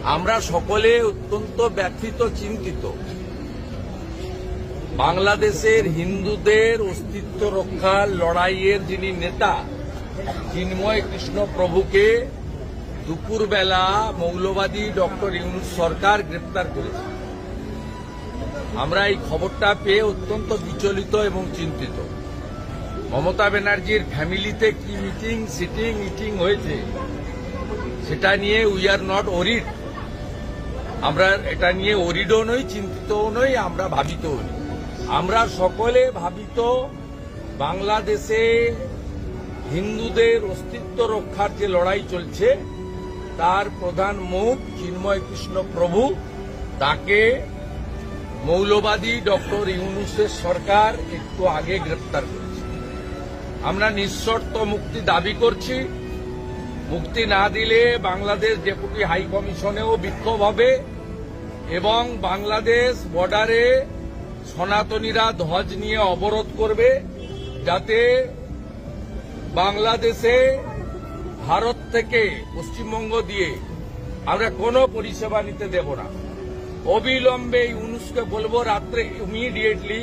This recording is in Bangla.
আমরা সকলে অত্যন্ত ব্যথিত, চিন্তিত। বাংলাদেশের হিন্দুদের অস্তিত্ব রক্ষার লড়াইয়ের যিনি নেতা চিন্ময় কৃষ্ণ প্রভুকে দুপুরবেলা মৌলবাদী ডক্টর ইউনূস সরকার গ্রেপ্তার করেছে। আমরা এই খবরটা পেয়ে অত্যন্ত বিচলিত এবং চিন্তিত। মমতা ব্যানার্জির ফ্যামিলিতে কি মিটিং, সিটিং, ইটিং হয়েছে সেটা নিয়ে উই আর নট ওরিড। আমরা এটা নিয়ে ওরিডও নই, চিন্তিতও নই, আমরা ভাবিতও নই। আমরা সকলে ভাবিত বাংলাদেশে হিন্দুদের অস্তিত্ব রক্ষার যে লড়াই চলছে তার প্রধান মুখ চিন্ময় কৃষ্ণ প্রভু, তাকে মৌলবাদী ডক্টর ইউনূসের সরকার একটু আগে গ্রেপ্তার করেছে। আমরা নিঃশর্ত মুক্তি দাবি করছি। মুক্তি না দিলে বাংলাদেশ ডেপুটি হাই কমিশনেও বিক্ষোভ হবে এবং বাংলাদেশ বর্ডারে সনাতনীরা ধ্বজ নিয়ে অবরোধ করবে, যাতে বাংলাদেশে ভারত থেকে পশ্চিমবঙ্গ দিয়ে আমরা কোনো পরিষেবা নিতে দেব না। অবিলম্বে ইউনূসকে বলবো রাত্রে ইমিডিয়েটলি